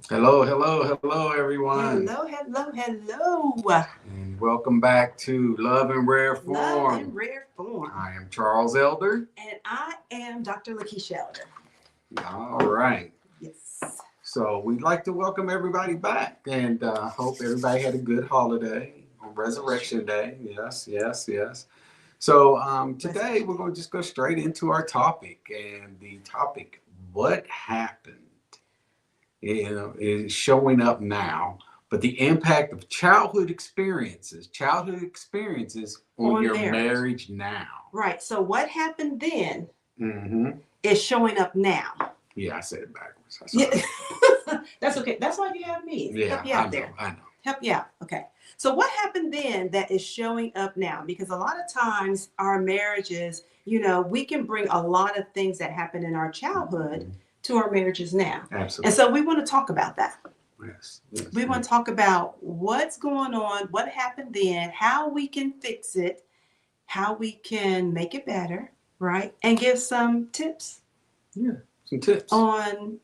Hello, hello, hello, everyone. Hello, hello, hello. And welcome back to Love in Rare Love in Form. rare form. I am Charles Elder. And I am Dr. Lakeisha Elder. All right. Yes. So we'd like to welcome everybody back and hope everybody had a good holiday on Resurrection Day. Yes, yes, yes. So today we're going to just go straight into our topic. And the topic, what happened, is showing up now, but the impact of childhood experiences on your marriage now. Right. So what happened then Mm-hmm. is showing up now. Yeah, I said it backwards. Yeah. That's okay. That's why you have me. Yeah, Help you out I know, there. I know. Help you out. Okay. So what happened then that is showing up now? Because a lot of times our marriages, we can bring a lot of things that happened in our childhood to our marriages now. Absolutely. And so we want to talk about that. Yes, yes, We want to talk about what's going on, what happened then, how we can fix it, how we can make it better, right? And give some tips. Yeah, some tips on,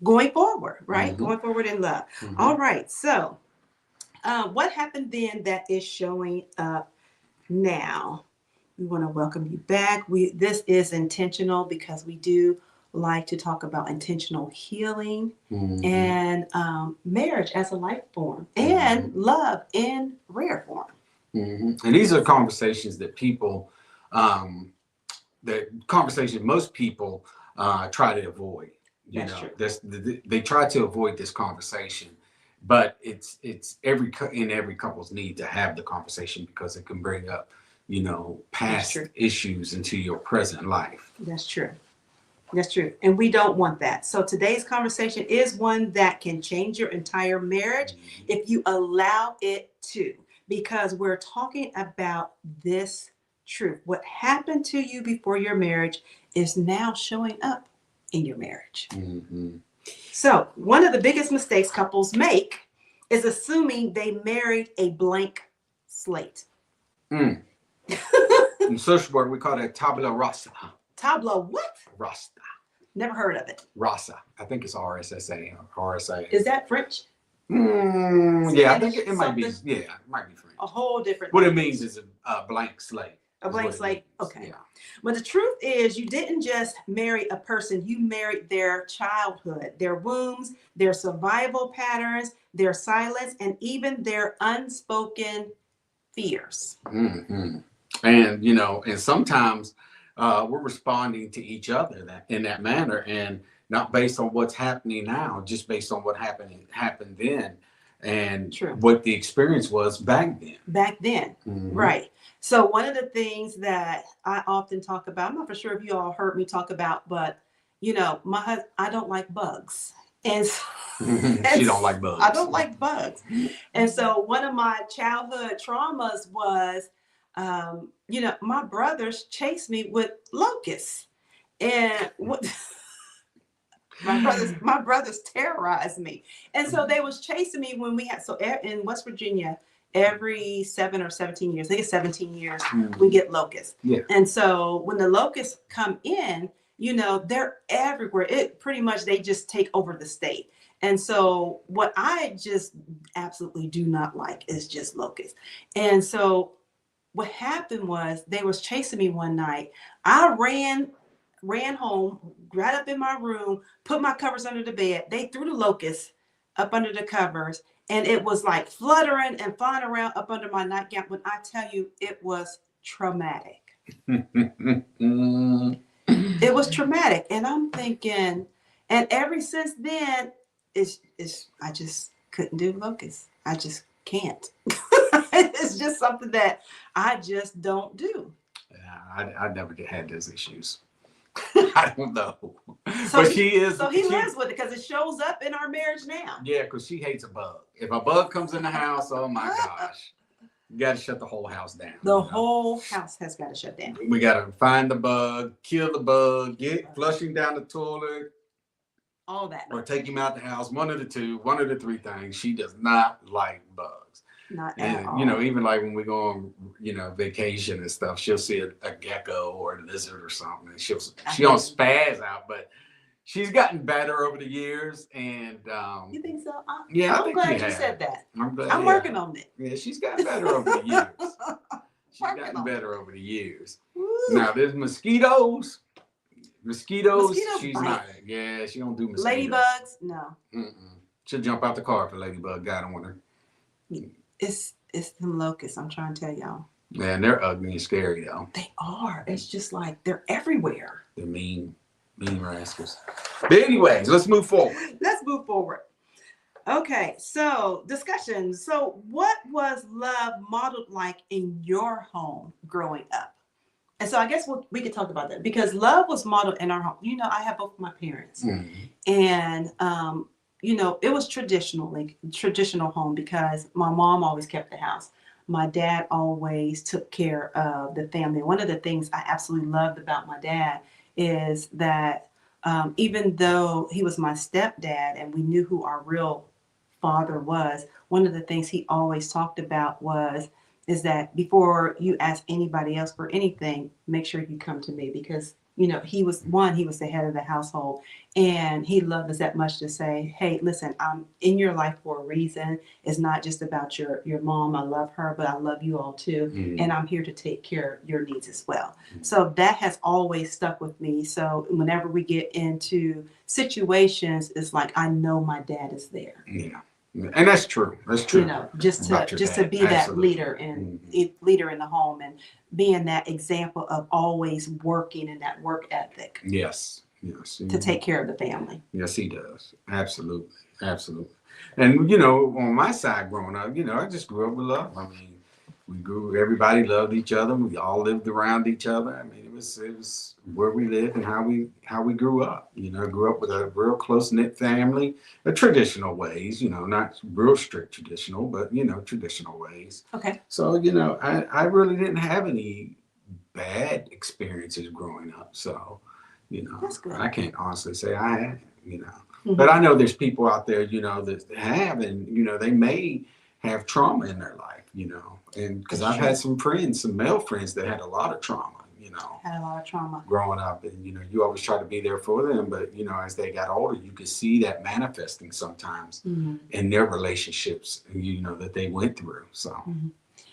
going forward, right? Mm-hmm. Going forward in love. Mm-hmm. All right. So, what happened then that is showing up now? We want to welcome you back. This is intentional because we do like to talk about intentional healing and marriage as a life form and love in rare form. And these are conversations that people, most people try to avoid. They try to avoid this conversation, but it's every couple's need to have the conversation because it can bring up, past issues into your present life. That's true. That's true. And we don't want that. So today's conversation is one that can change your entire marriage if you allow it to, because we're talking about this truth. What happened to you before your marriage is now showing up in your marriage. Mm-hmm. So one of the biggest mistakes couples make is assuming they married a blank slate. In social work, we call it tabula rasa. Tabula what? Rasa. Never heard of it. Rasa. I think it's RSSA or RSA. Is that French? Yeah, I think it might be. Yeah, it might be French. A whole different. What it means is a blank slate. A blank slate. Okay. Yeah. But the truth is, you didn't just marry a person. You married their childhood, their wounds, their survival patterns, their silence, and even their unspoken fears. Mm-hmm. And and sometimes we're responding to each other in that manner, and not based on what's happening now, just based on what happened then, and what the experience was back then. Right. So one of the things that I often talk about, I'm not for sure if you all heard me talk about, but I don't like bugs. And she don't like bugs. I don't like bugs. And so one of my childhood traumas was my brothers chased me with locusts, and my brothers terrorized me. And so they was chasing me when we had, so in West Virginia, every 7 or 17 years, I think it's 17 years, we get locusts. Yeah. And so when the locusts come in, they're everywhere. It pretty much, they just take over the state. And so what I just absolutely do not like is just locusts. And so what happened was they was chasing me one night. I ran home, got up in my room, put my covers under the bed. They threw the locusts up under the covers, and it was like fluttering and flying around up under my nightgown. When I tell you, it was traumatic. It was traumatic. And I'm thinking, and ever since then, I just couldn't do locusts. I just can't. It's just something that I just don't do. Yeah, I never had those issues. I don't know. So he lives with it because it shows up in our marriage now. Yeah, because she hates a bug. If a bug comes in the house, oh my gosh. You got to shut the whole house down. The whole house has got to shut down. We got to find the bug, kill the bug, flush him down the toilet. All that. Or take him out the house. One of the three things. She does not like bugs. Not at all. Even like when we go on, vacation and stuff, she'll see a gecko or a lizard or something, and she don't spaz out, but she's gotten better over the years, and You think so? yeah, I I'm think glad she you has. said that. I'm glad. I'm working on it. Yeah, she's gotten better over the years. She's Working gotten on better over the years. Woo. Now there's mosquitoes. Mosquitoes, she's bite. not. Yeah, she don't do mosquitoes. Ladybugs, no. She'll jump out the car if a ladybug got on her. It's them locusts. I'm trying to tell y'all. Man, they're ugly and scary though. They are. It's just like they're everywhere. They're mean rascals. But anyways, let's move forward. Let's move forward. Okay, so discussion. So what was love modeled like in your home growing up? And so I guess we could talk about that because love was modeled in our home. You know, I have both my parents, and you know, it was traditional home because my mom always kept the house. My dad always took care of the family. One of the things I absolutely loved about my dad is that even though he was my stepdad and we knew who our real father was, one of the things he always talked about is that before you ask anybody else for anything, make sure you come to me because, you know, he was the head of the household and he loved us that much to say, hey, listen, I'm in your life for a reason. It's not just about your mom. I love her, but I love you all too. And I'm here to take care of your needs as well. So that has always stuck with me. So whenever we get into situations, it's like, I know my dad is there. Yeah. And that's true. That's true. You know, just to be that leader and leader in the home and being that example of always working and that work ethic. Yes. To take care of the family. Yes, he does. Absolutely. And you know, on my side growing up, you know, I just grew up with love. I mean, everybody loved each other. We all lived around each other. I mean, it was where we lived and how we grew up. You know, grew up with a real close-knit family, traditional ways, you know, not real strict traditional, but you know, traditional ways. Okay. So, you know, I really didn't have any bad experiences growing up. So, you know, that's good. I can't honestly say I had, you know. But I know there's people out there, you know, that have, and you know, they may have trauma in their life, you know, and because I've had some male friends that had a lot of trauma, you know. Had a lot of trauma. Growing up, and you know, you always try to be there for them, but you know, as they got older, you could see that manifesting sometimes in their relationships, you know, that they went through. So.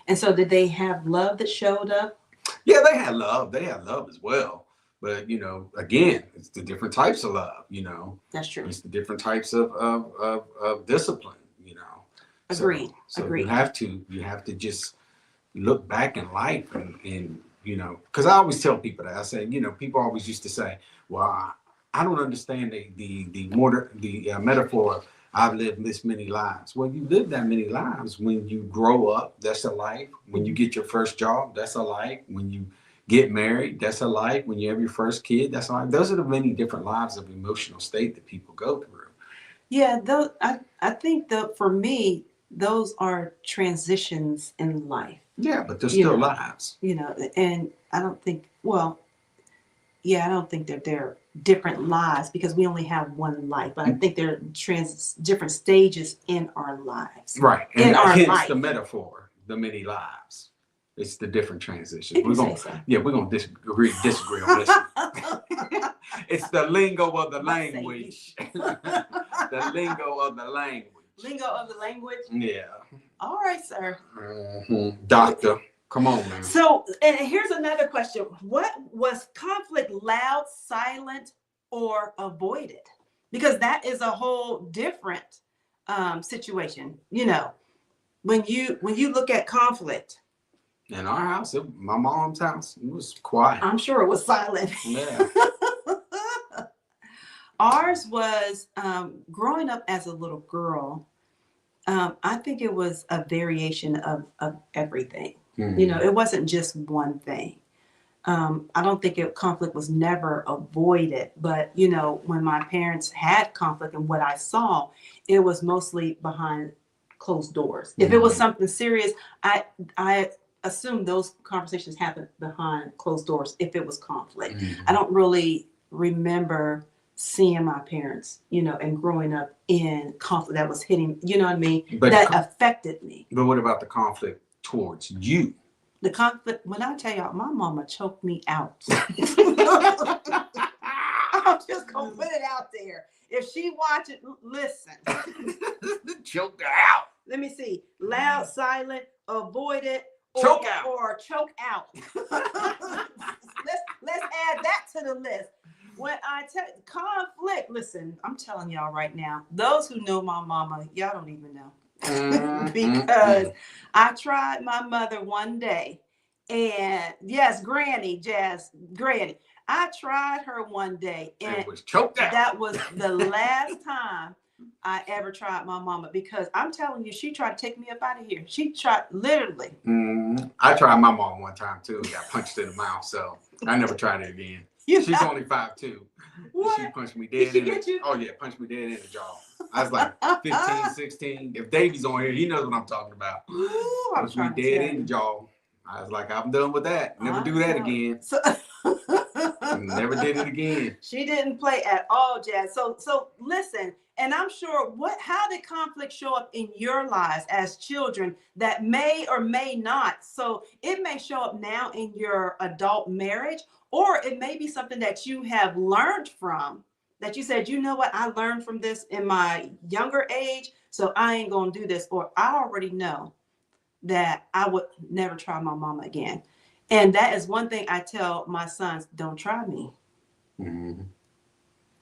And so, did they have love that showed up? Yeah, they had love. They had love as well. But, you know, again, it's the different types of love, you know. That's true. It's the different types of discipline, you know. Agreed. So Agreed. you have to just look back in life and you know, because I always tell people that. I say, you know, people always used to say, well, I don't understand the metaphor of I've lived this many lives. Well, you live that many lives. When you grow up, that's a life. When you get your first job, that's a life. When you get married, that's a life. When you have your first kid, that's a life. Those are the many different lives of emotional state that people go through. Yeah, I think that for me, those are transitions in life. Yeah, but they're still lives. You know, and I don't think, I don't think that they're different lives because we only have one life. But I think they're different stages in our lives. Right. And in our hence life. The metaphor, the many lives. It's the different transitions. We're gonna disagree on this. It's the lingo of the language. The lingo of the language. Lingo of the language? Yeah. All right, sir. Doctor, come on, man. So, and here's another question. What was conflict loud, silent, or avoided? Because that is a whole different situation. You know, when you look at conflict. In our house, my mom's house, it was quiet. I'm sure it was silent. Yeah. Ours was growing up as a little girl. I think it was a variation of everything. You know, it wasn't just one thing. I don't think conflict was never avoided, but you know, when my parents had conflict and what I saw, it was mostly behind closed doors. If it was something serious, I assume those conversations happened behind closed doors if it was conflict. I don't really remember seeing my parents, you know, and growing up in conflict that was hitting, you know what I mean? But that affected me. But what about the conflict towards you? The conflict, when I tell y'all, my mama choked me out. I'm just gonna put it out there. If she watch it, listen. Choke her out. Let me see. Loud, silent, avoid it, Choke out. or choke out. let's add that to the list. When I tell conflict, listen, I'm telling y'all right now, those who know my mama, y'all don't even know. Because I tried my mother one day, and yes, Granny, Jazz, Granny. I tried her one day, and it was choked out. That was the last time I ever tried my mama, because I'm telling you, she tried to take me up out of here. She tried, literally. I tried my mom one time too. Got punched in the mouth, so I never tried it again. She's only 5'2". What? She punched me dead in the, oh yeah, punched me dead in the jaw. I was like 15, 16. If Davey's on here, he knows what I'm talking about. Ooh, Punched me dead in the jaw. I was like, I'm done with that. Never do that again. So never did it again. She didn't play at all, Jazz. So listen, and I'm sure how did conflict show up in your lives as children that may or may not? So it may show up now in your adult marriage, or it may be something that you have learned from, that you said, you know what, I learned from this in my younger age, so I ain't gonna do this, or I already know that I would never try my mama again. And that is one thing I tell my sons, don't try me. Mm-hmm.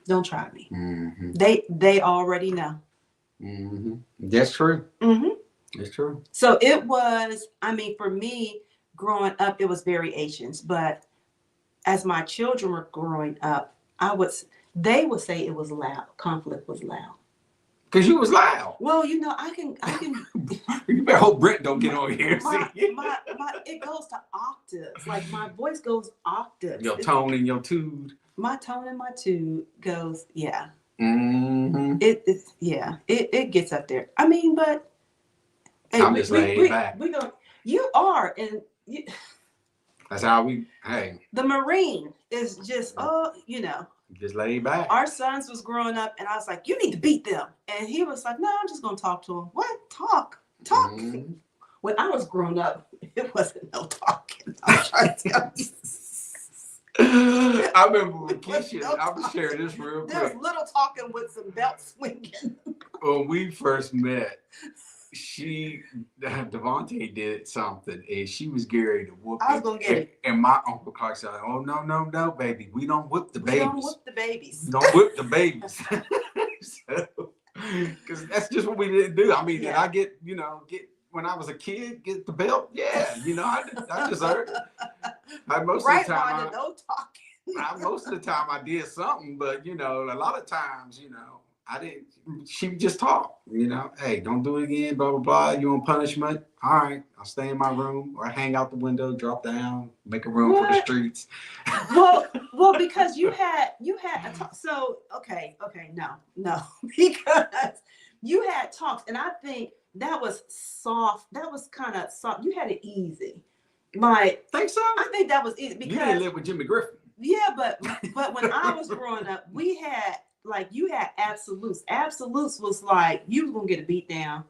Don't try me. Mm-hmm. They already know. Mm-hmm. That's true. Mm-hmm. It's true. So it was, I mean, for me, growing up, it was variations. But as my children were growing up, they would say it was loud. Conflict was loud. Because you was loud. Well, you know, I can. You better hope Brent don't get on here. It goes to octaves. Like my voice goes octaves. Your tone and your tude. My tone and my tude goes, yeah. Mm-hmm. It gets up there. I mean, but hey, I'm just laying back. You are, and that's how hey. The Marine is just, just laid back. Our sons was growing up, and I was like, you need to beat them. And he was like, no, I'm just going to talk to him. What? Talk. Mm-hmm. When I was growing up, it wasn't no talking. I'm trying to tell you. I remember with Keisha, I'm sharing this real quick. There's little talking with some belt swinging. When we first met, Devontae did something, and she was Gary to whoop I was going to get it. And my Uncle Clark said, oh, no, baby. We don't whip the babies. We don't whip the babies. We don't whip the babies. Because that's just what we didn't do. I mean, did I get when I was a kid, get the belt? Yeah, I deserved it. Most of the time I did something, but a lot of times, I didn't. She would just talk, hey, don't do it again, blah blah blah. You want punishment? All right, I'll stay in my room or hang out the window, drop down, make a room for the streets. well, because you had so okay, no, because you had talks, and I think that was soft. That was kind of soft. You had it easy. Think so? I think that was easy because you didn't live with Jimmy Griffin. Yeah, but when I was growing up, we had you had absolutes. Absolutes was like you was gonna get a beat down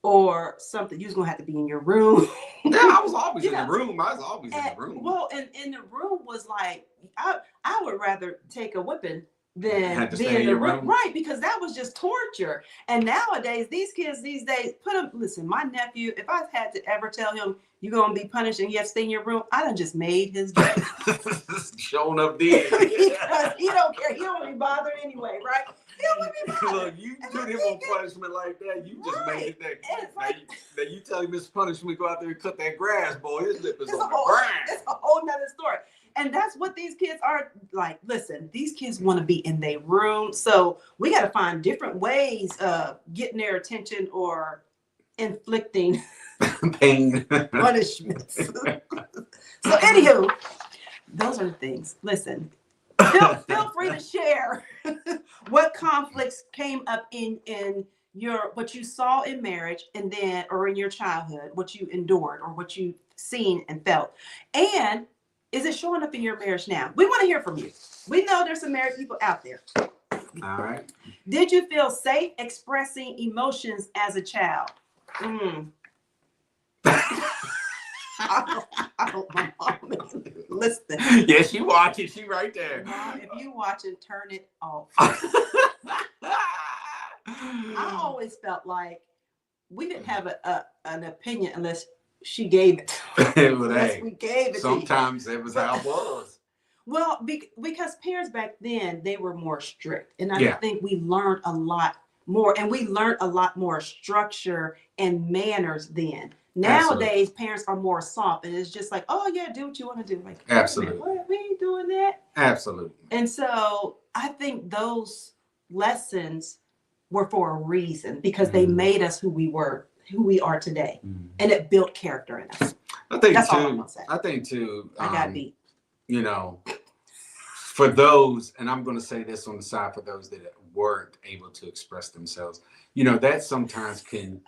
or something. You was gonna have to be in your room. Yeah, I was always in the room. I was always in the room. Well, and in the room was like I would rather take a whipping than be in the room. Right, because that was just torture. And nowadays, these kids these days, listen, my nephew, if I had to ever tell him you're gonna be punished and you have to stay in your room, I done just made his day. Showing up there. Because he don't care. He don't be bothered anyway, right? He don't be bothered. Look, you put him on punishment like that, you just made it that quick. Now you tell him this punishment, go out there and cut that grass, boy. His lip is on the ground. It's a whole nother story. And that's what these kids are like. Listen, these kids want to be in their room. So we got to find different ways of getting their attention or inflicting pain punishments. So anywho, those are the things. Listen, feel free to share what conflicts came up in your what you saw in marriage and then or in your childhood, what you endured or what you've seen and felt. And is it showing up in your marriage now? We want to hear from you. We know there's some married people out there. All right. Did you feel safe expressing emotions as a child? I hope my mom is listening. Yeah, she watching. She right there. Mom, if you watching, turn it off. I always felt like we didn't have an opinion unless she gave it. Unless we gave it. Sometimes it was how it was. Well, because parents back then, they were more strict, and I think we learned a lot more, and we learned a lot more structure and manners then. Nowadays, parents are more soft, and it's just like, oh yeah, do what you want to do. Like, absolutely, we ain't doing that. Absolutely. And so I think those lessons were for a reason, because they made us who we are today, and it built character in us. I think that's all I'm gonna say. I think too. I got beat. You know, for those, and I'm going to say this on the side, for those that weren't able to express themselves, you know, that sometimes can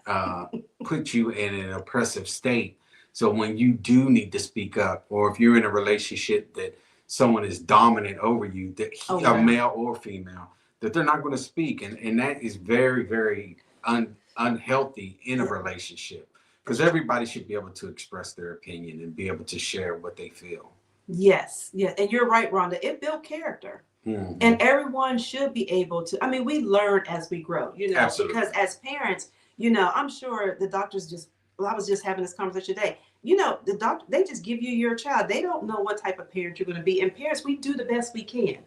put you in an oppressive state. So when you do need to speak up, or if you're in a relationship that someone is dominant over you, that a male or female, that they're not going to speak. And that is very, very unhealthy in a relationship, because everybody should be able to express their opinion and be able to share what they feel. Yes. And you're right, Rhonda. It built character. And everyone should be able to. I mean, we learn as we grow, you know. Absolutely. Because as parents, you know, I'm sure the doctors I was just having this conversation today. You know, the doctor, they just give you your child. They don't know what type of parent you're going to be. And parents, we do the best we can.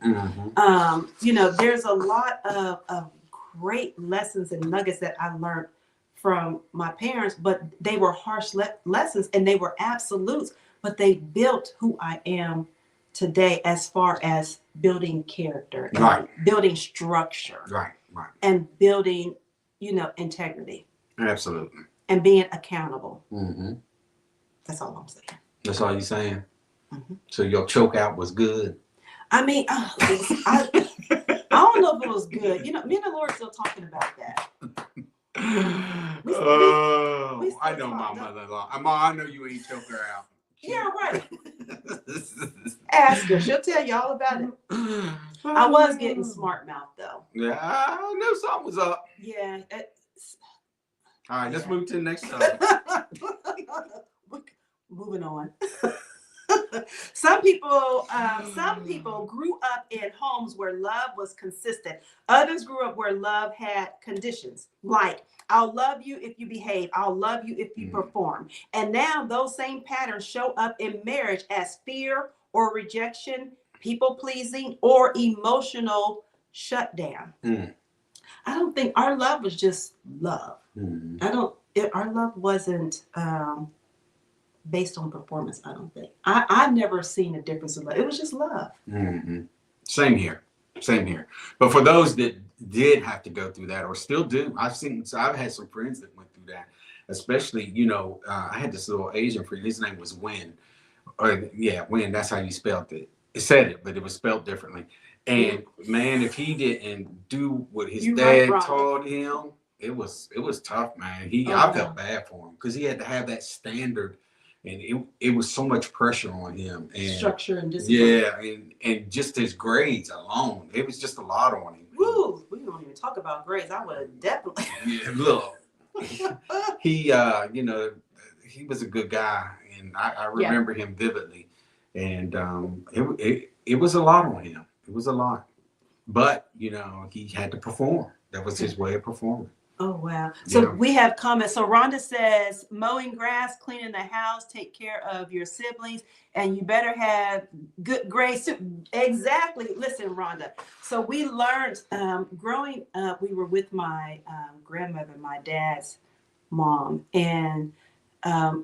You know, there's a lot of great lessons and nuggets that I learned from my parents, but they were harsh lessons, and they were absolutes. But they built who I am today, as far as building character, and building structure, and building, you know, integrity. Absolutely. And being accountable. That's all I'm saying. That's all you're saying? So your choke out was good? I mean, I don't know if it was good. You know, me and the Lord are still talking about that. I know my mother-in-law. I know you ain't choked her out. Yeah, right. Ask her. She'll tell you all about it. I was getting smart mouth though. Yeah, I knew something was up. Yeah. All right, let's move to the next topic. Moving on. Some people grew up in homes where love was consistent. Others grew up where love had conditions, like, I'll love you if you behave. I'll love you if you perform. And now those same patterns show up in marriage as fear or rejection, people pleasing, or emotional shutdown. I don't think our love was just love. Our love wasn't based on performance, I don't think. I've never seen a difference in love. It was just love. Same here. But for those that did have to go through that, or still do, I've had some friends that went through that, especially, you know, I had this little Asian friend, his name was Win. Win, that's how you spelled it. It said it, but it was spelled differently. And man, if he didn't do what his dad taught him, it was tough, man. I felt bad for him, because he had to have that standard, and it was so much pressure on him, and structure and discipline. Yeah, and just his grades alone, it was just a lot on him. Woo, we don't even talk about grades. I would have definitely. Yeah, look, he you know, he was a good guy, and I remember him vividly, and it was a lot on him. It was a lot, but you know, he had to perform. That was his way of performing. Oh, wow. So we have comments. So Rhonda says, mowing grass, cleaning the house, take care of your siblings, and you better have good grades. Exactly. Listen, Rhonda. So we learned growing up, we were with my grandmother, my dad's mom, and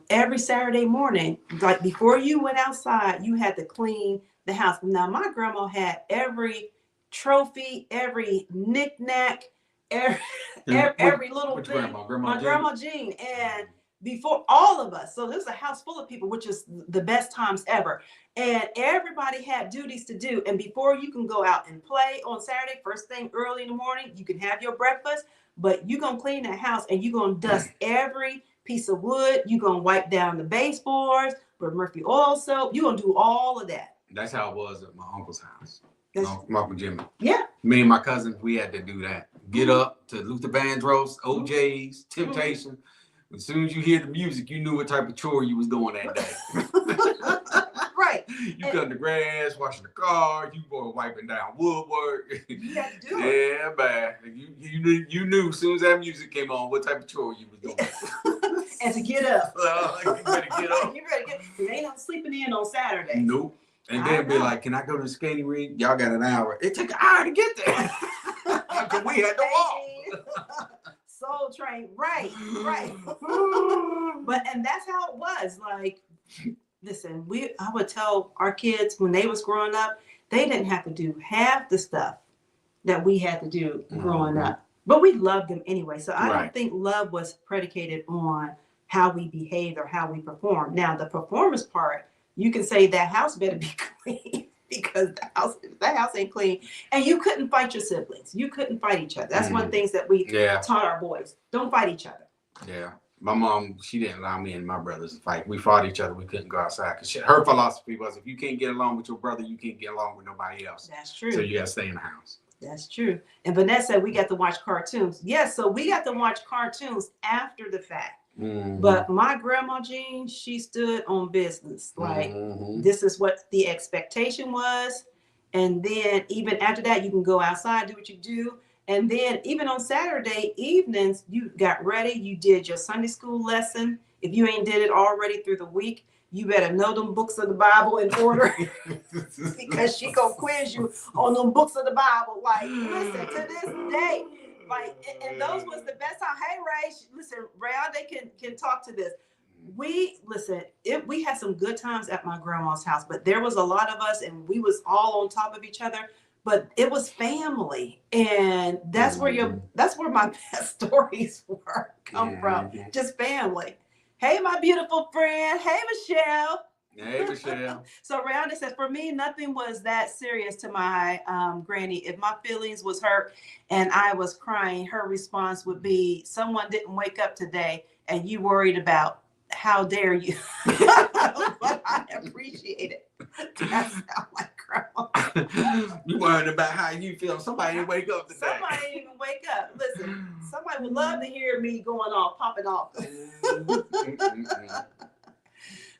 every Saturday morning, like before you went outside, you had to clean the house. Now, my grandma had every trophy, every knick-knack, every little thing. Grandma Jean. And before all of us, so there's a house full of people, which is the best times ever. And everybody had duties to do. And before you can go out and play on Saturday, first thing early in the morning, you can have your breakfast, but you're going to clean that house, and you're going to dust every piece of wood. You're going to wipe down the baseboards with Murphy oil soap. You're going to do all of that. That's how it was at my uncle's house. Uncle Jimmy. Yeah. Me and my cousins, we had to do that. Get up to Luther Vandross, OJ's, Temptation. As soon as you hear the music, you knew what type of chore you was doing that day. Right. You cutting the grass, washing the car, you boy wiping down woodwork. You had to do it. Yeah, man. You knew as soon as that music came on what type of chore you was doing. And to get up. You better get up. You better get. There ain't no sleeping in on Saturday. Nope. And then be like, can I go to the skating rink? Y'all got an hour. It took an hour to get there. Because we had to walk. Soul Train, right. But and that's how it was. Like, listen, I would tell our kids when they was growing up, they didn't have to do half the stuff that we had to do growing up. But we loved them anyway. So I don't think love was predicated on how we behaved or how we performed. Now the performance part, you can say that house better be clean because that house ain't clean. And you couldn't fight your siblings. You couldn't fight each other. That's one of the things that we taught our boys. Don't fight each other. Yeah. My mom, she didn't allow me and my brothers to fight. We fought each other. We couldn't go outside. Because her philosophy was, if you can't get along with your brother, you can't get along with nobody else. That's true. So you got to stay in the house. That's true. And Vanessa said we got to watch cartoons. Yes, so we got to watch cartoons after the fact. But my grandma Jean, she stood on business. Like, this is what the expectation was. And then even after that, you can go outside, do what you do. And then even on Saturday evenings, you got ready. You did your Sunday school lesson. If you ain't did it already through the week, you better know them books of the Bible in order because she gonna quiz you on them books of the Bible. Like, listen, to this day, like, and those was the best time. Hey, Ray, listen, Ray, they can talk to this. We had some good times at my grandma's house, but there was a lot of us, and we was all on top of each other. But it was family, and that's where my best stories come from. Just family. Hey, my beautiful friend. Hey, Michelle. Hey, Michelle. So Rhonda says, for me, nothing was that serious to my granny. If my feelings was hurt and I was crying, her response would be, someone didn't wake up today and you worried about, how dare you? But I appreciate it. That sounds like grandma. You worried about how you feel. Somebody didn't wake up today. Somebody didn't even wake up. Listen, somebody would love to hear me going off, popping off.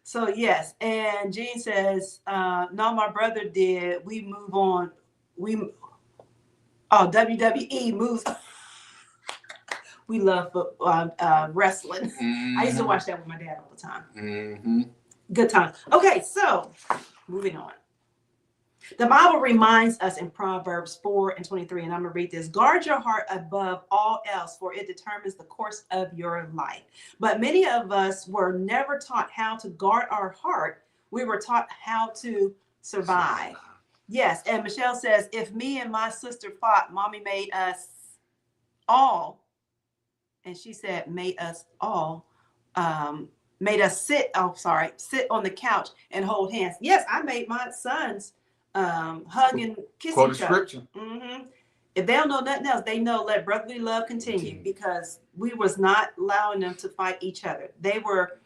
So yes, and Jean says, no, my brother did. We move on. WWE moves. We love wrestling. I used to watch that with my dad all the time. Good times. Okay, so moving on. The Bible reminds us in Proverbs 4:23, and I'm going to read this. Guard your heart above all else, for it determines the course of your life. But many of us were never taught how to guard our heart. We were taught how to survive. Yes, and Michelle says, if me and my sister fought, mommy made us all, and she said, made us sit on the couch and hold hands. Yes, I made my sons hug and kiss Quote each other. scripture. If they don't know nothing else, they know let brotherly love continue, because we was not allowing them to fight each other. They were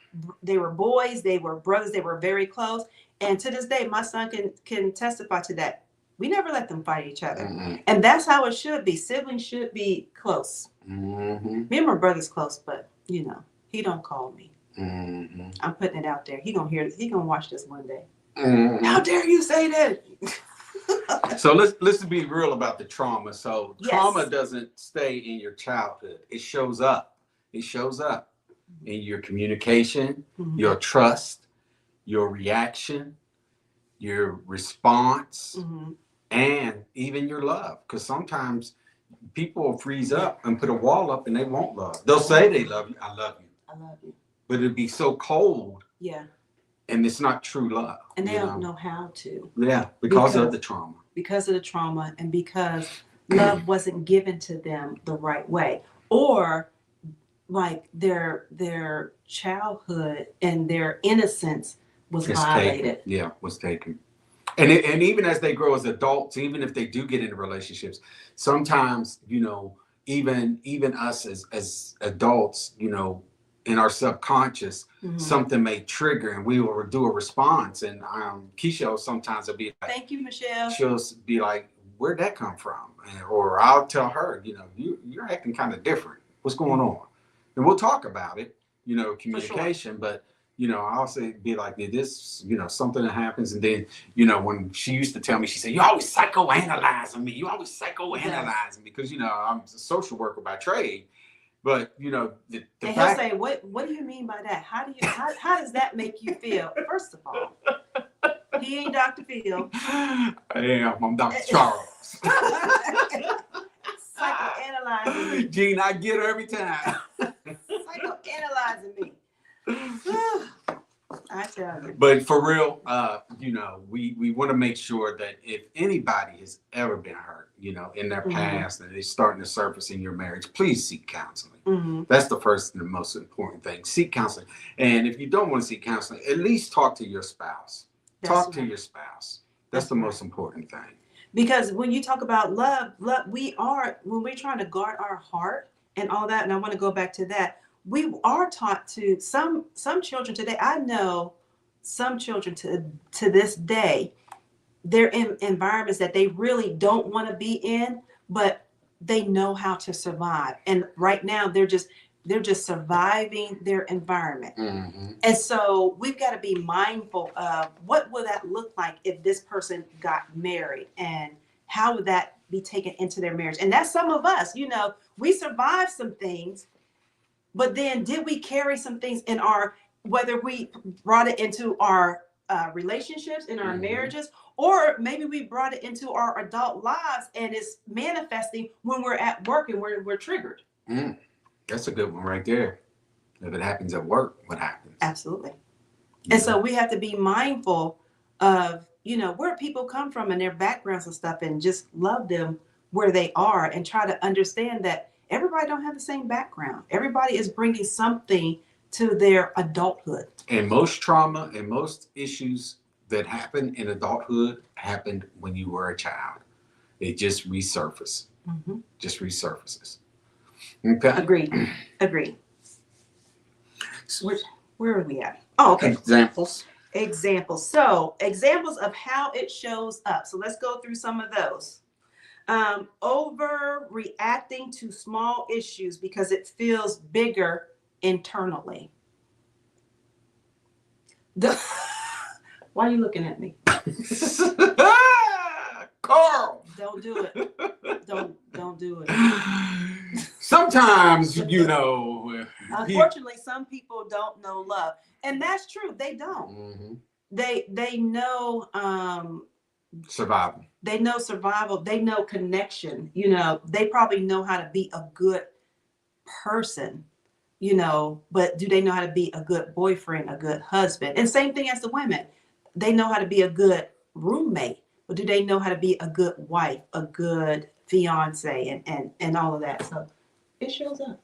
boys, they were brothers, they were very close. And to this day, my son can testify to that. We never let them fight each other. And that's how it should be. Siblings should be close. Me and my brother's close, but he don't call me. I'm putting it out there. He gonna watch this one day. How dare you say that? So let's be real about the trauma. So trauma doesn't stay in your childhood. It shows up. It shows up in your communication, your trust, your reaction, your response, and even your love. Because sometimes people will freeze up and put a wall up and they won't love. They'll say they love you. I love you. I love you. But it'd be so cold. Yeah. And it's not true love. And they don't know how to. Yeah, because of the trauma. Because of the trauma, and because love wasn't given to them the right way. Or like their childhood and their innocence was violated. Was taken. And even as they grow as adults, even if they do get into relationships, sometimes, even us as adults, in our subconscious, something may trigger and we will do a response. And Keisha sometimes will be like, thank you, Michelle. She'll be like, where'd that come from? Or I'll tell her, you're acting kind of different. What's going on? And we'll talk about it. communication. But I also be like, did this, something that happens, and then when she used to tell me, she said, "You always psychoanalyzing me. You always psychoanalyzing me," because I'm a social worker by trade. But the and fact, he'll say, "What do you mean by that? How does that make you feel?" First of all, he ain't Dr. Phil. I am. I'm Dr. Charles. Psychoanalyzing me. Gene, I get her every time. Psychoanalyzing me. I tell you. But for real, we want to make sure that if anybody has ever been hurt, in their past, and it's starting to surface in your marriage, please seek counseling. That's the first and the most important thing. Seek counseling. And if you don't want to seek counseling, at least talk to your spouse. Talk to your spouse. That's the most important thing. Because when you talk about love, when we're trying to guard our heart and all that, and I want to go back to that, we are taught to some children today. I know some children to this day, they're in environments that they really don't want to be in, but they know how to survive. And right now they're just surviving their environment. And so we've got to be mindful of what will that look like if this person got married, and how would that be taken into their marriage. And that's some of us, we survived some things, but then did we carry some things in whether we brought it into our relationships, in our marriages, or maybe we brought it into our adult lives and it's manifesting when we're at work and we're triggered. That's a good one right there. If it happens at work, what happens? Absolutely. And so we have to be mindful of, where people come from and their backgrounds and stuff, and just love them where they are, and try to understand that everybody don't have the same background. Everybody is bringing something to their adulthood. And most trauma and most issues that happen in adulthood happened when you were a child. It just resurfaces. Just resurfaces. Okay. Agreed. Where are we at? Oh, okay. Examples. So examples of how it shows up. So let's go through some of those. Overreacting to small issues because it feels bigger internally. Why are you looking at me? Carl. Don't do it. Don't do it. Sometimes, Unfortunately, some people don't know love. And that's true. They don't. They know survival. They know survival. They know connection. They probably know how to be a good person, but do they know how to be a good boyfriend, a good husband? And same thing as the women. They know how to be a good roommate, but do they know how to be a good wife, a good fiance, and all of that? So it shows up.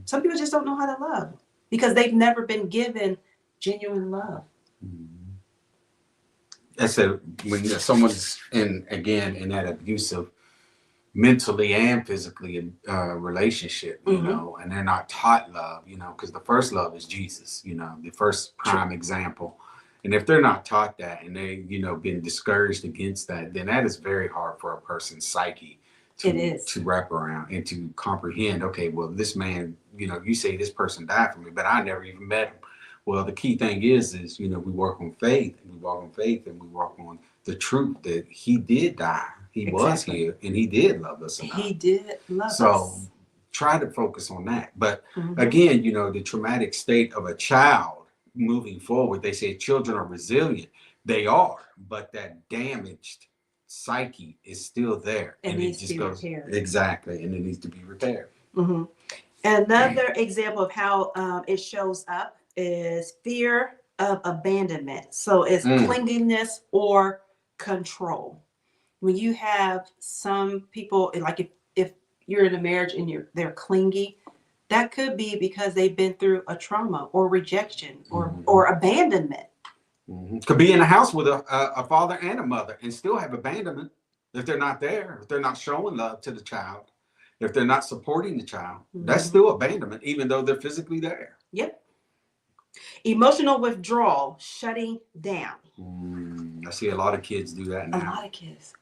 Some people just don't know how to love because they've never been given genuine love. That's when someone's in that abusive, mentally and physically relationship, and they're not taught love, because the first love is Jesus, the first prime example. And if they're not taught that, and they, been discouraged against that, then that is very hard for a person's psyche to wrap around and to comprehend. Okay, well, this man, you say this person died for me, but I never even met him. Well, the key thing is we work on faith, and we walk on faith, and we walk on the truth that he did die. He was here, and he did love us enough. He did love us. So try to focus on that. But again, the traumatic state of a child moving forward, they say children are resilient. They are, but that damaged psyche is still there. And it just goes repaired. Exactly, and it needs to be repaired. Another example of how it shows up is fear of abandonment. So it's clinginess or control. When you have some people, like if you're in a marriage and they're clingy, that could be because they've been through a trauma or rejection or abandonment. Could be in a house with a father and a mother and still have abandonment if they're not there, if they're not showing love to the child, if they're not supporting the child. That's still abandonment, even though they're physically there. Yep. Emotional withdrawal, shutting down. I see a lot of kids do that now. A lot of kids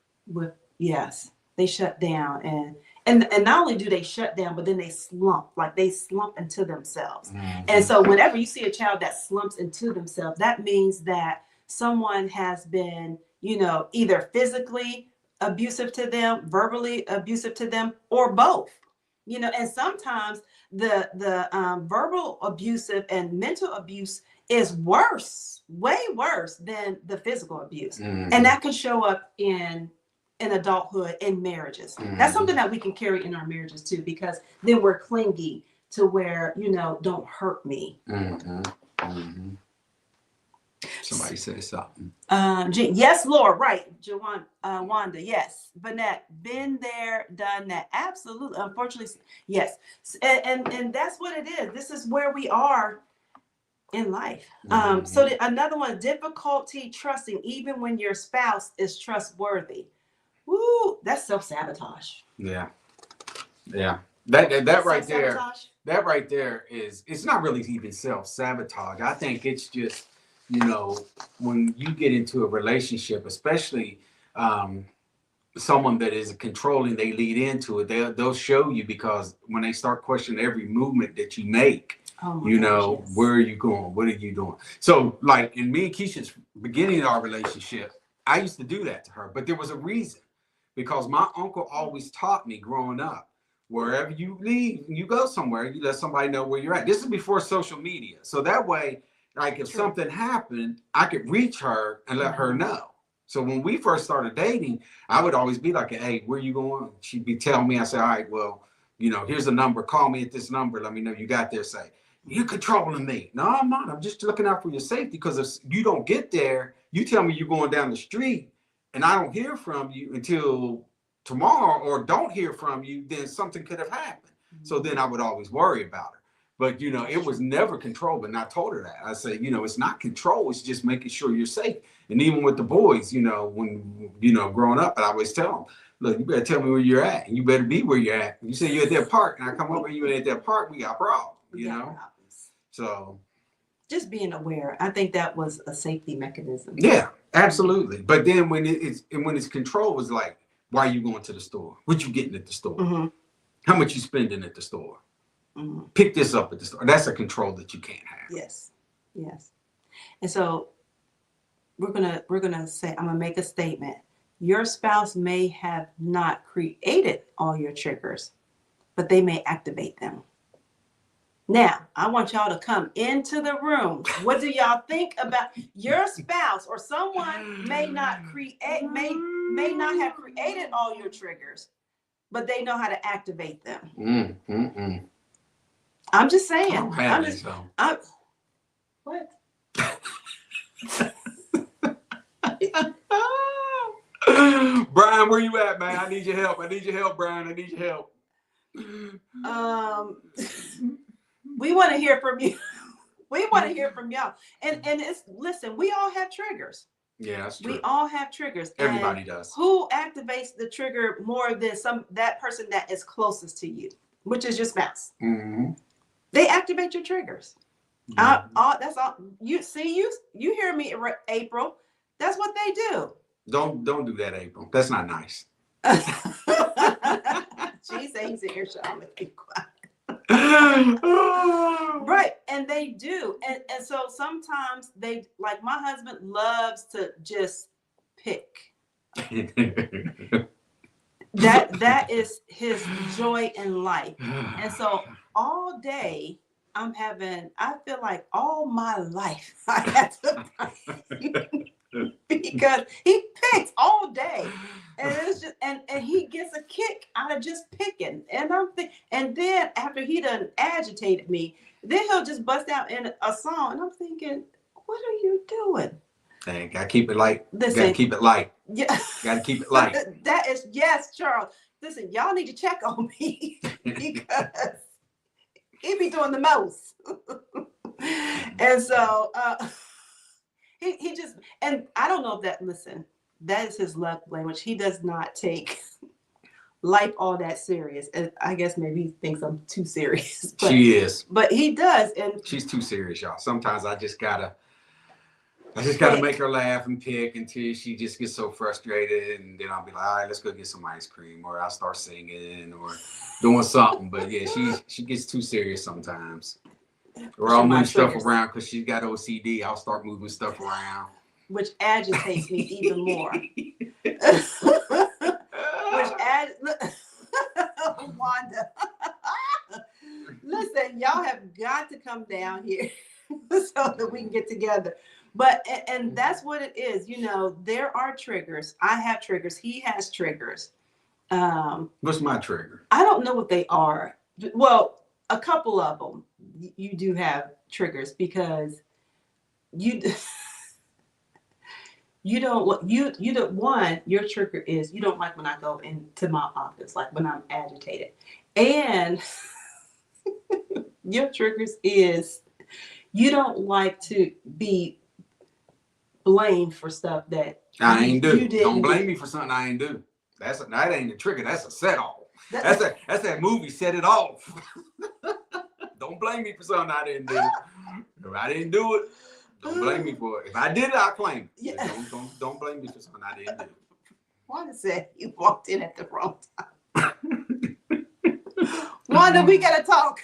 they shut down, And not only do they shut down, but then they slump, like they slump into themselves. Mhm. And so whenever you see a child that slumps into themselves, that means that someone has been, either physically abusive to them, verbally abusive to them, or both. And sometimes the verbal abusive and mental abuse is worse, way worse than the physical abuse. Mhm. And that can show up in adulthood, in marriages. That's something that we can carry in our marriages too, because then we're clingy to where, don't hurt me. Somebody said something. Yes, Lord, right. Wanda, yes. Burnett, been there, done that. Absolutely. Unfortunately, yes. And that's what it is. This is where we are in life. So another one, difficulty trusting, even when your spouse is trustworthy. Woo, that's self-sabotage. Yeah. That right there. Self-sabotage. That right there it's not really even self-sabotage. I think it's just, when you get into a relationship, especially someone that is controlling, they lead into it. They'll show you, because when they start questioning every movement that you make, Yes. Where are you going? What are you doing? So like in me and Keisha's beginning of our relationship, I used to do that to her, but there was a reason, because my uncle always taught me growing up, wherever you leave, you go somewhere, you let somebody know where you're at. This is before social media. So that way, like if something happened, I could reach her and let her know. So when we first started dating, I would always be like, hey, where you going? She'd be telling me, I say, all right, well, here's a number. Call me at this number. Let me know you got there. Say, you're controlling me. No, I'm not. I'm just looking out for your safety, because if you don't get there, you tell me you're going down the street and I don't hear from you until tomorrow, or don't hear from you, then something could have happened. So then I would always worry about her. But, it was never control. And I told her that. I said, it's not control. It's just making sure you're safe. And even with the boys, when, growing up, I always tell them, look, you better tell me where you're at. And you better be where you're at. You say you're at that park, and I come over and you ain't at that park, we got problems, Problems. So. Just being aware. I think that was a safety mechanism. Yeah, absolutely. But then when it's control, was like, why are you going to the store? What you getting at the store? Mm-hmm. How much you spending at the store? Mm-hmm. Pick this up at the store. That's a control that you can't have. Yes. And so we're gonna say, I'm gonna make a statement. Your spouse may have not created all your triggers, but they may activate them. Now, I want y'all to come into the room. What do y'all think about your spouse, or someone may not have created all your triggers, but they know how to activate them? I'm just saying. What? Brian, where you at, man? I need your help, Brian. I need your help. We want to hear from you. We want to hear from y'all. And listen, we all have triggers. Yeah, that's true. We all have triggers. Everybody does. Who activates the trigger more than that person that is closest to you, which is your spouse? Mm-hmm. They activate your triggers. Mm-hmm. That's all. You hear me, April? That's what they do. Don't do that, April. That's not nice. She says here, Sean, be quiet. Right, and they do, and so sometimes they, like my husband loves to just pick. that is his joy in life, and so all day I feel like all my life I had to because he picks all day, and it's just and he gets a kick out of just picking, and and then after he done agitated me, then he'll just bust out in a song, and I'm thinking, what are you doing? Hey, gotta keep it light. Listen, gotta keep it light. Yeah, gotta keep it light. That is, yes, Charles. Listen, y'all need to check on me because he be doing the most. And so he just, and I don't know if that is his love language. He does not take life all that serious. And I guess maybe he thinks I'm too serious. But, she is. But he does. And she's too serious, y'all. Sometimes I just gotta I just got to make her laugh and pick until she just gets so frustrated. And then I'll be like, all right, let's go get some ice cream. Or I'll start singing or doing something. But yeah, she gets too serious sometimes. Or I'll move stuff around because she's got OCD. I'll start moving stuff around. Which agitates me even more. Wanda. Listen, y'all have got to come down here so that we can get together. But, and that's what it is. You know, there are triggers. I have triggers. He has triggers. What's my trigger? I don't know what they are. Well, a couple of them. You do have triggers because you your trigger is you don't like when I go into my office, like when I'm agitated. And your triggers is you don't like to be blamed for stuff that I ain't do. Don't blame me for something I ain't do. That ain't a trigger. That's a set off. That's that movie, Set It Off. Don't blame me for something I didn't do. If I didn't do it, don't blame me for it. If I did it, I'll claim it. Yeah. Don't blame me for something I didn't do. Wanda said you walked in at the wrong time. Wanda, we gotta talk.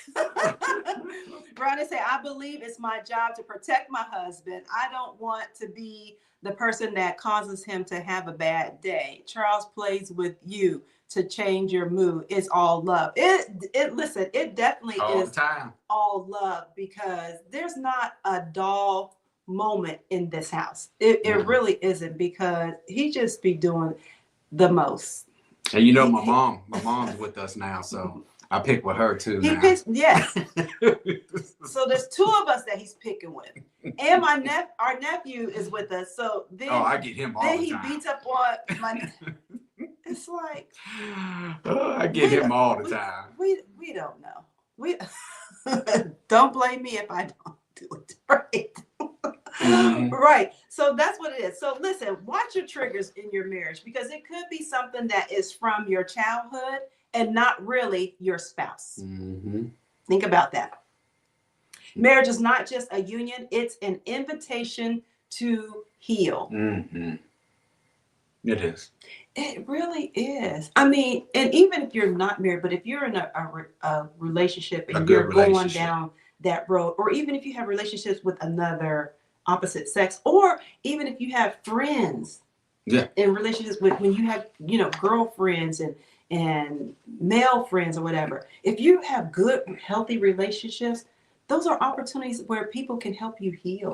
Brandon said, I believe it's my job to protect my husband. I don't want to be the person that causes him to have a bad day. Charles plays with you to change your mood. It's all love. Listen, it definitely all is the time. All love because there's not a dull moment in this house. It really isn't because he just be doing the most. And you know, my mom's with us now, so I pick with her too. He picks, yes. So there's two of us that he's picking with, and our nephew is with us. So then, I get him all the time. Then he beats up on my. It's like I get him all the time. We don't know. We don't blame me if I don't do it right. Mm-hmm. Right. So that's what it is. So listen, watch your triggers in your marriage because it could be something that is from your childhood and not really your spouse. Mm-hmm. Think about that. Marriage is not just a union, it's an invitation to heal. Mm-hmm. It is. It really is. I mean, and even if you're not married, but if you're in a relationship and you're going down that road, or even if you have relationships with another opposite sex, or even if you have friends in relationships with when you have, girlfriends and male friends or whatever, if you have good, healthy relationships, those are opportunities where people can help you heal.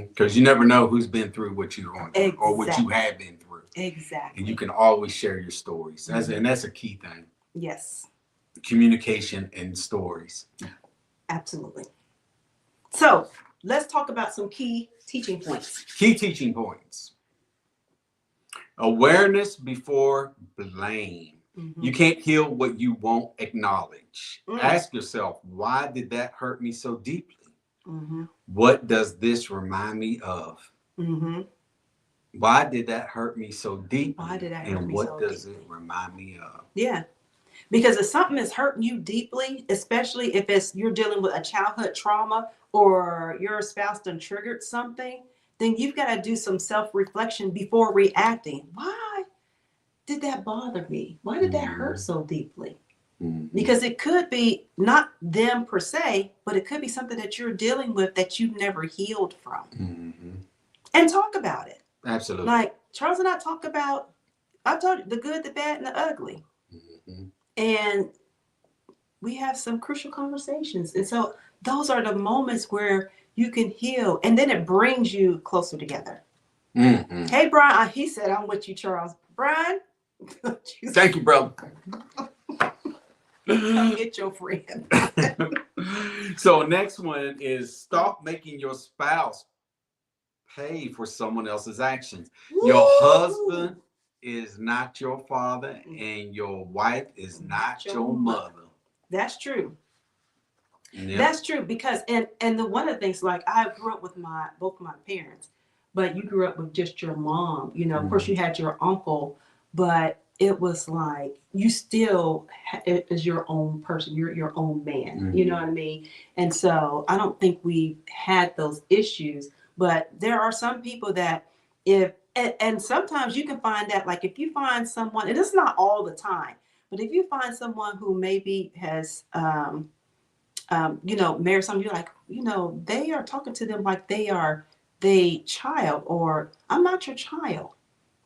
Because you never know who's been through what you're going through or what you have been through. Exactly. And you can always share your stories. And that's a key thing. Yes. Communication and stories. Absolutely. So let's talk about some key teaching points. Key teaching points. Awareness before blame. Mm-hmm. You can't heal what you won't acknowledge. Ask yourself, why did that hurt me so deeply? Mm-hmm. What does this remind me of? Mm-hmm. Why did that hurt me so deeply? Why did that hurt me so deeply? And what does it remind me of? Yeah. Because if something is hurting you deeply, especially if you're dealing with a childhood trauma or your spouse done triggered something, then you've got to do some self-reflection before reacting. Why did that bother me? Why did that hurt so deeply? Mm-hmm. Because it could be not them per se, but it could be something that you're dealing with that you've never healed from. Mm-hmm. And talk about it. Absolutely. Like Charles and I talk about, I told you, the good, the bad, and the ugly. Mm-hmm. And we have some crucial conversations. And so those are the moments where you can heal. And then it brings you closer together. Mm-hmm. Hey, Brian. He said, I'm with you, Charles. Brian. Thank you, brother. Come get your friend. So next one is stop making your spouse pay for someone else's actions. Woo! Your husband is not your father and your wife is not your mother. That's true. Yep. That's true because and one of the things, like I grew up with both my parents, but you grew up with just your mom. Of course you had your uncle, but it was like you still is your own person. You're your own man. Mm-hmm. You know what I mean? And so I don't think we had those issues. But there are some people that and sometimes you can find that, like, if you find someone, and it's not all the time, but if you find someone who maybe has, married someone, you're like, they are talking to them like they are the child, or I'm not your child.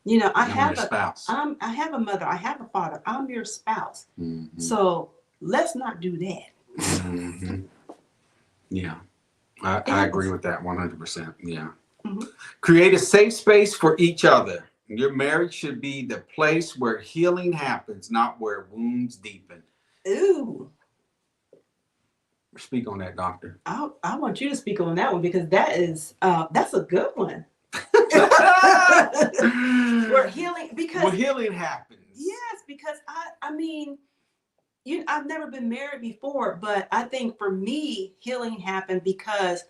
I I'm have your spouse. I have a mother, I have a father, I'm your spouse. Mm-hmm. So let's not do that. Mm-hmm. Yeah, I agree with that 100%. Yeah. Mm-hmm. Create a safe space for each other. Your marriage should be the place where healing happens, not where wounds deepen. Ooh. Speak on that, doctor. I want you to speak on that one, because that's a good one. Where healing happens. Yes, because I mean, I've never been married before, but I think for me, healing happened because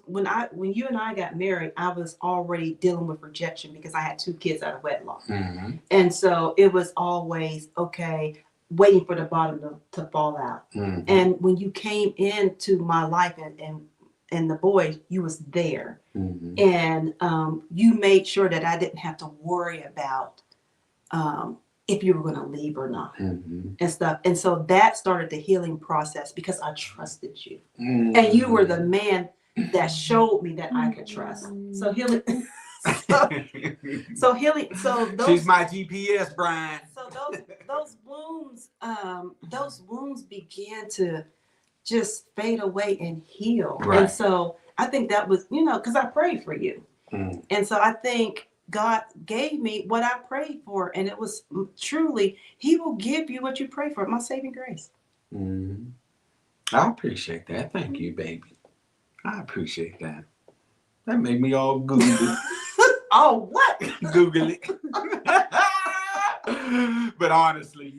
when you and I got married, I was already dealing with rejection because I had 2 kids out of wedlock. Mm-hmm. And so it was always, okay, waiting for the bottom to fall out. Mm-hmm. And when you came into my life and the boy, you was there. Mm-hmm. And you made sure that I didn't have to worry about if you were going to leave or not. Mm-hmm. And stuff. And so that started the healing process because I trusted you. Mm-hmm. And you were the man that showed me that I could trust. So healing. So healing. So she's my GPS, Brian. So those wounds began to just fade away and heal. Right. And so I think that was, because I prayed for you. Mm. And so I think God gave me what I prayed for, and it was truly, He will give you what you pray for. My saving grace. Mm. I appreciate that. Thank you, baby. I appreciate that. That made me all Google. Oh, what? Google it. But honestly,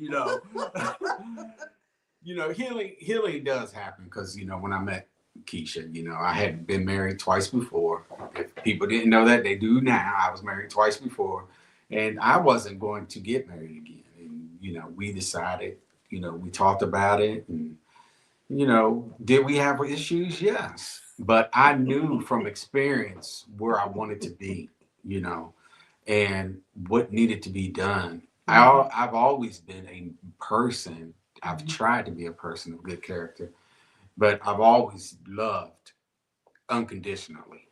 healing does happen because, when I met Keisha, I had been married twice before. If people didn't know that, they do now. I was married twice before, and I wasn't going to get married again. And, we decided, we talked about it, and, did we have issues? Yes. But I knew from experience where I wanted to be, and what needed to be done. I've always been a person. I've tried to be a person of good character, but I've always loved unconditionally.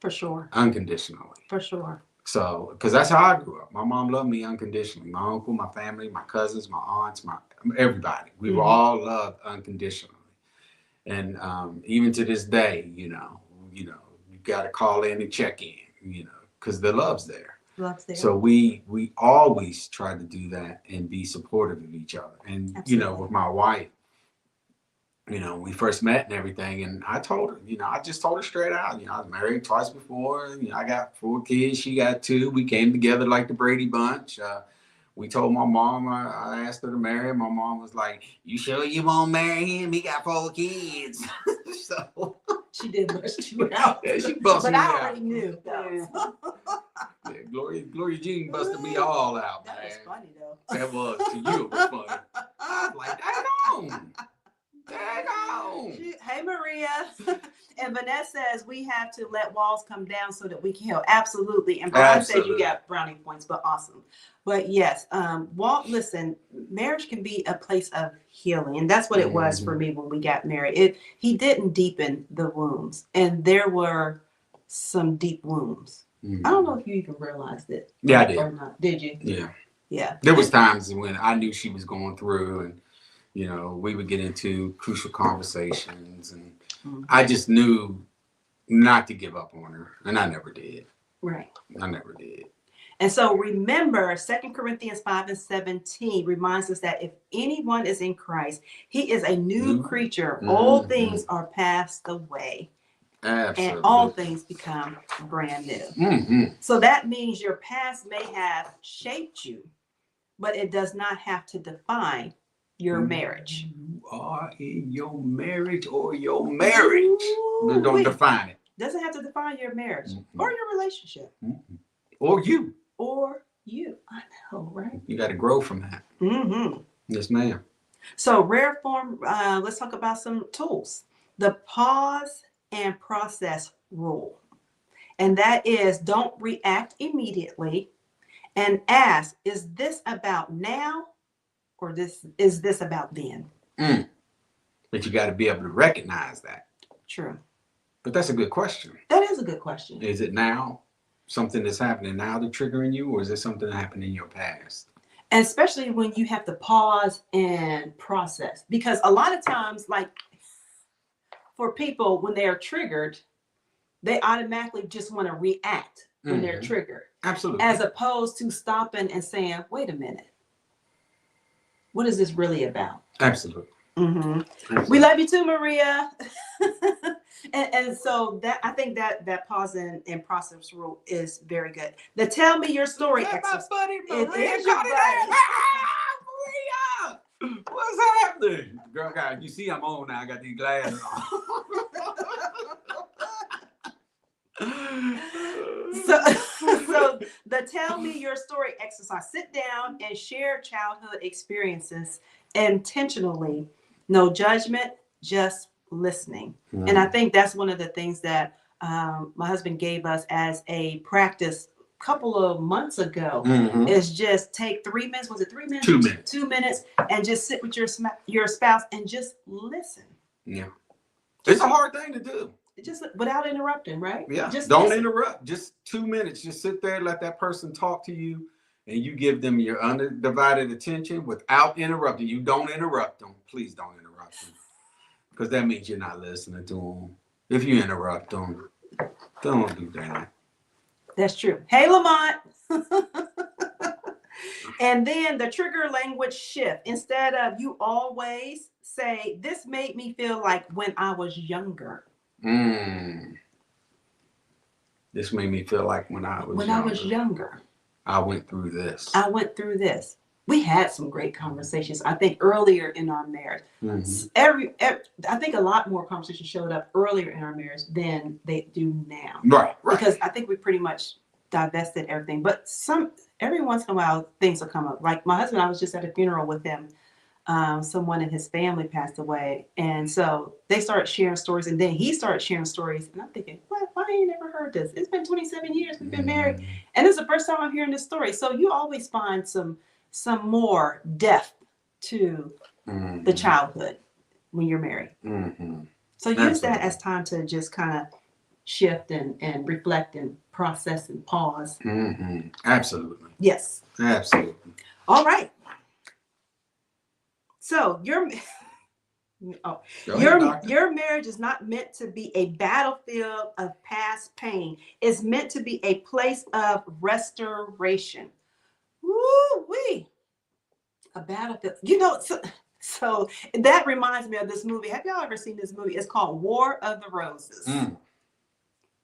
For sure. Unconditionally. For sure. So, because that's how I grew up. My mom loved me unconditionally. My uncle, my family, my cousins, my aunts, everybody. We were all loved unconditionally. And even to this day, you got to call in and check in, because the love's there. Love's there. So we always try to do that and be supportive of each other. And, with my wife, we first met and everything. And I told her, I just told her straight out, I was married twice before. I got 4 kids. She got 2. We came together like the Brady Bunch. We told my mom, I asked her to marry him. My mom was like, "You sure you won't marry him? He got 4 kids." So she did bust you out. Yeah, she busted me out. But I already knew. Yeah, Gloria Jean busted me all out. That was funny though. That was, to you it was funny. I was like, dang on. Hey, Maria. And Vanessa says we have to let walls come down so that we can heal. Absolutely. And Brian said you got brownie points, but awesome. But yes, listen, marriage can be a place of healing. And that's what it was for me when we got married. He didn't deepen the wounds. And there were some deep wounds. I don't know if you even realized it. Yeah, I did. Or not. Did you? Yeah. Yeah. There was times when I knew she was going through, and we would get into crucial conversations, and I just knew not to give up on her, and I never did. Right. I never did. And so remember, 2 Corinthians 5:17 reminds us that if anyone is in Christ, he is a new creature. Mm-hmm. All things are passed away. Absolutely. And all things become brand new. Mm-hmm. So that means your past may have shaped you, but it does not have to define your marriage. You are in your marriage or your marriage. Ooh, don't define it. Doesn't have to define your marriage or your relationship. Or you. Or you. I know, right? You got to grow from that. Mm-hmm. Yes, ma'am. So rare form, let's talk about some tools. The pause and process rule. And that is, don't react immediately, and ask, is this about now, or is this about then? But you got to be able to recognize that. True. But that's a good question. That is a good question. Is it now? Something that's happening now that's triggering you, or is it something that happened in your past? And especially when you have to pause and process, because a lot of times, like for people, when they are triggered, they automatically just want to react when they're triggered. Absolutely. As opposed to stopping and saying, wait a minute, what is this really about? Absolutely. Mm-hmm. We love you too, Maria. and so that, I think that pause and process rule is very good. The tell me your story exercise. Maria, what's happening? Girl, God, you see I'm on now. I got these glasses on. So the tell me your story exercise. Sit down and share childhood experiences intentionally. No judgment, just listening. And I think that's one of the things that my husband gave us as a practice a couple of months ago, is just take 3 minutes. Was it 3 minutes? 2 minutes. 2 minutes, and just sit with your spouse and just listen. Yeah. It's a hard thing to do. Just without interrupting, right? Yeah. Just don't listen. interrupt. Just 2 minutes. Just sit there, let that person talk to you, and you give them your undivided attention without interrupting. You don't interrupt them. Please don't interrupt them, because that means you're not listening to them. If you interrupt them, don't do that. That's true. Hey, Lamont. And then the trigger language shift. Instead of you always say, this made me feel like when I was younger. This made me feel like when I was younger. I went through this. I went through this. We had some great conversations, I think, earlier in our marriage. I think a lot more conversations showed up earlier in our marriage than they do now. Right. Because I think we pretty much divested everything. But every once in a while, things will come up. Like my husband, I was just at a funeral with him. Someone in his family passed away. And so they started sharing stories, and then he started sharing stories. And I'm thinking, what? Why ain't never heard this? It's been 27 years we've been married. And it's the first time I'm hearing this story. So you always find some more depth to the childhood when you're married. So use that as time to just kind of shift and reflect and process and pause. Absolutely. Yes. Absolutely. All right. So your marriage is not meant to be a battlefield of past pain. It's meant to be a place of restoration. Woo-wee. A battlefield. You know, so that reminds me of this movie. Have y'all ever seen this movie? It's called War of the Roses.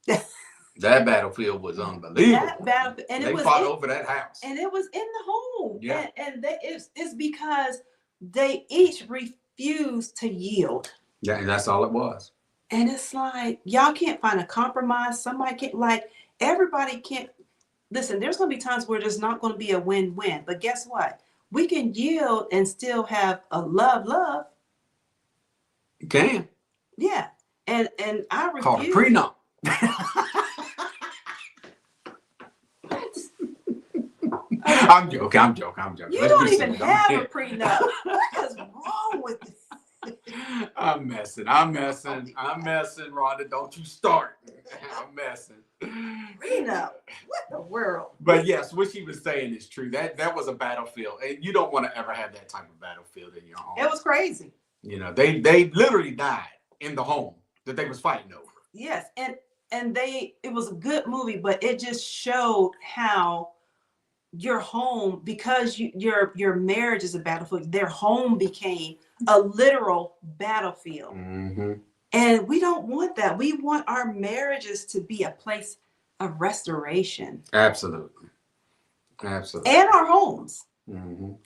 That battlefield was unbelievable. That battlefield, and they fought over that house. And it was in the home. Yeah. And it's because they each refused to yield. Yeah, and that's all it was. And it's like, y'all can't find a compromise. Somebody can't, like, everybody can't. Listen, there's going to be times where there's not going to be a win-win. But guess what? We can yield and still have a love. You can. Yeah. And I refuse. Called a prenup. I'm joking. You don't even have a prenup. What is wrong with you? I'm messing, Rhonda. Don't you start. I'm messing. Prenup. What the world? But yes, what she was saying is true. That was a battlefield, and you don't want to ever have that type of battlefield in your home. It was crazy. You know, they literally died in the home that they was fighting over. Yes, and it was a good movie, but it just showed how your home, because your marriage is a battlefield, their home became a literal battlefield. And we don't want that. We want our marriages to be a place of restoration. Absolutely. And our homes.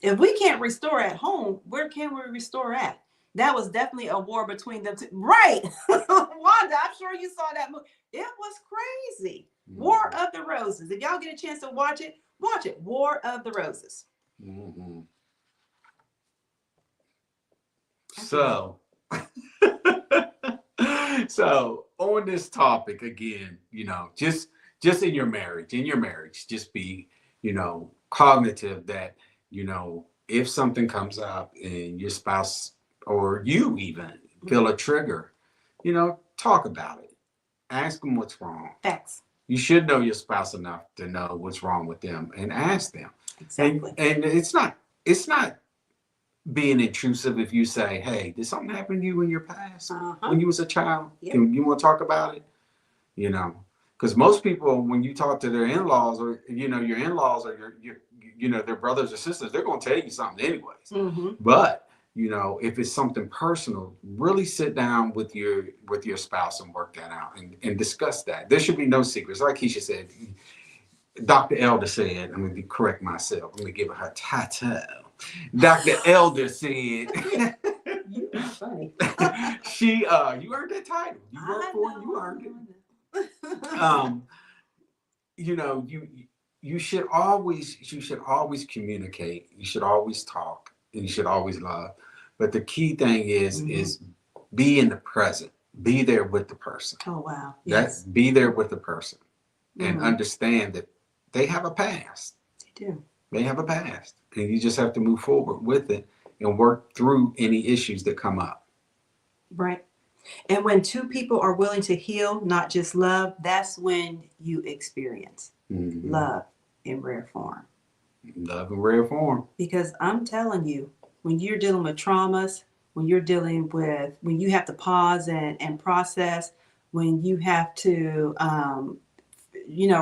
If we can't restore at home, where can we restore at? That was definitely a war between them two. Right. Wanda, I'm sure you saw that movie. It was crazy. War of the Roses. If y'all get a chance to watch it. War of the Roses. So on this topic again, you know, just just in your marriage, just be, cognitive that, if something comes up and your spouse or you even feel a trigger, talk about it. Ask them what's wrong. Facts. You should know your spouse enough to know what's wrong with them and ask them. Exactly. And it's not being intrusive if you say, hey, did something happen to you in your past when you was a child? Yep. You want to talk about it? Because most people, when you talk to their in-laws or, your in-laws or your their brothers or sisters, they're going to tell you something anyways. Mm-hmm. But, if it's something personal, really sit down with your spouse and work that out and discuss that. There should be no secrets. Like Keisha said, Dr. Elder said, I'm going to correct myself. I'm going to give her title. Dr. Elder said, You are funny. she, you earned that title. You worked for it, you earned it. You should always communicate. You should always talk, and you should always love. But the key thing is be in the present. Be there with the person. Oh wow. Yes. Be there with the person and understand that they have a past. They do. They have a past, and you just have to move forward with it and work through any issues that come up. Right. And when two people are willing to heal, not just love, that's when you experience love in rare form. Love in rare form. Because I'm telling you, when you're dealing with traumas, when you have to pause and process, when you have to,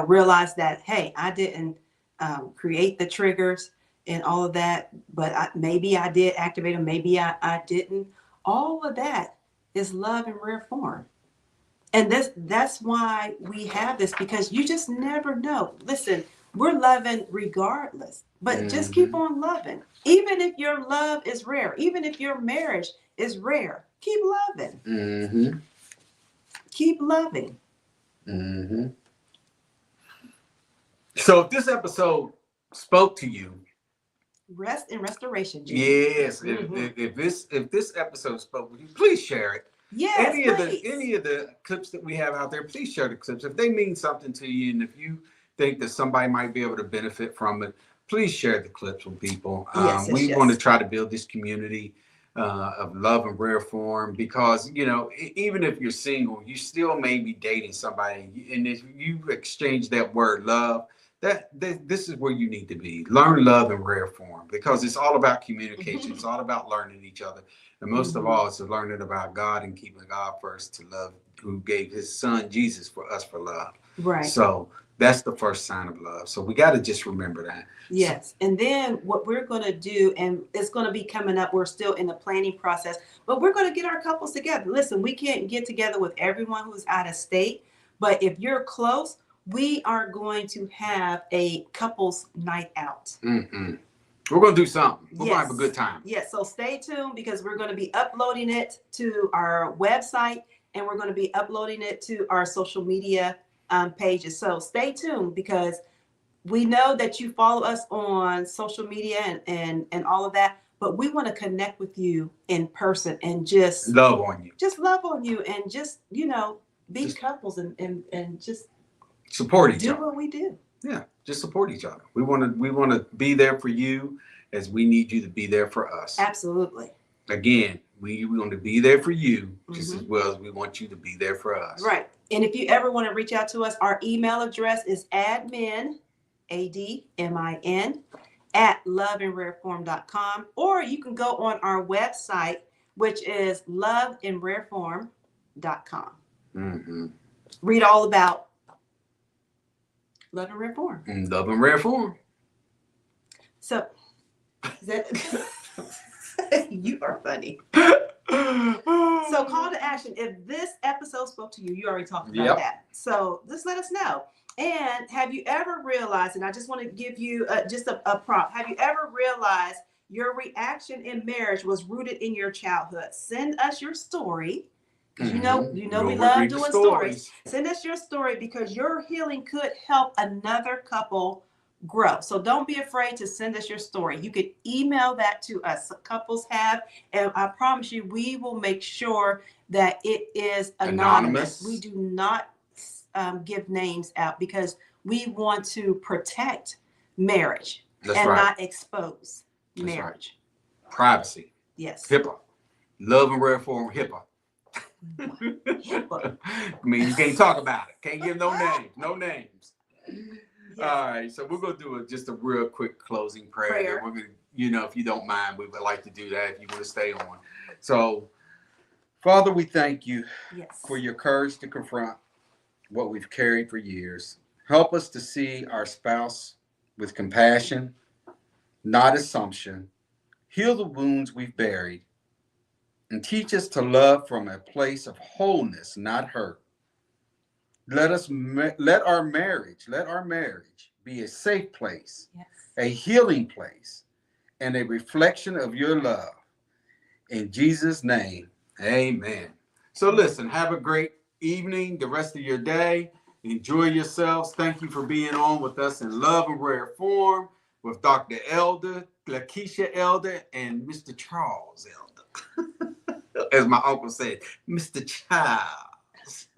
realize that, hey, I didn't create the triggers and all of that, but maybe I did activate them, maybe I didn't. All of that is love in rare form. And that's why we have this, because you just never know. Listen, we're loving regardless, but just keep on loving. Even if your love is rare, even if your marriage is rare, keep loving. Mm-hmm. Keep loving. Mm-hmm. So if this episode spoke to you, rest and restoration. Jim. Yes. If this episode spoke with you, please share it. Yes, any of the clips that we have out there, please share the clips. If they mean something to you, and if you think that somebody might be able to benefit from it, please share the clips with people. We want to try to build this community of love in rare form, because even if you're single, you still may be dating somebody, and if you exchange that word love, this is where you need to be. Learn love in rare form, because it's all about communication. It's all about learning each other. And most of all, it's learning about God and keeping God first, to love, who gave his son Jesus for us for love. Right. So that's the first sign of love. So we got to just remember that. Yes. And then what we're going to do, and it's going to be coming up, we're still in the planning process, but we're going to get our couples together. Listen, we can't get together with everyone who's out of state, but if you're close, we are going to have a couples night out. Mm-hmm. We're going to do something. We're going to have a good time. Yes. So stay tuned, because we're going to be uploading it to our website, and we're going to be uploading it to our social media pages. So stay tuned, because we know that you follow us on social media and all of that, but we want to connect with you in person and just love on you. Just love on you, and just, be couples and just support each other. Do what we do. Yeah, just support each other. We want to be there for you as we need you to be there for us. Absolutely. Again, we want to be there for you just as well as we want you to be there for us. Right. And if you ever want to reach out to us, our email address is admin, ADMIN, @loveinrareform.com, or you can go on our website, which is loveinrareform.com. Mm-hmm. Read all about Love in Rare Form. Love in Rare Form. So, you are funny. So, call to action. If this episode spoke to you, you already talked about that. So, just let us know. And have you ever realized, and I just want to give you just a prompt, have you ever realized your reaction in marriage was rooted in your childhood? Send us your story. Because we love doing stories. Send us your story, because your healing could help another couple grow. So don't be afraid to send us your story. You can email that to us. Couples have, and I promise you, we will make sure that it is anonymous. We do not give names out because we want to protect marriage That's and right. not expose That's marriage. Right. Privacy. Yes. HIPAA. Love and rare form HIPAA. HIPAA. I mean, you can't talk about it. Can't give no names. No names. Yes. All right. So we're going to do just a real quick closing prayer. We're going to, if you don't mind, we would like to do that if you want to stay on. So, Father, we thank you for your courage to confront what we've carried for years. Help us to see our spouse with compassion, not assumption. Heal the wounds we've buried, and teach us to love from a place of wholeness, not hurt. Let our marriage be a safe place, a healing place, and a reflection of your love. In Jesus' name, amen. So listen, have a great evening, the rest of your day. Enjoy yourselves. Thank you for being on with us in Love and Rare Form with Dr. Elder, Lakeisha Elder, and Mr. Charles Elder. As my uncle said, Mr. Charles.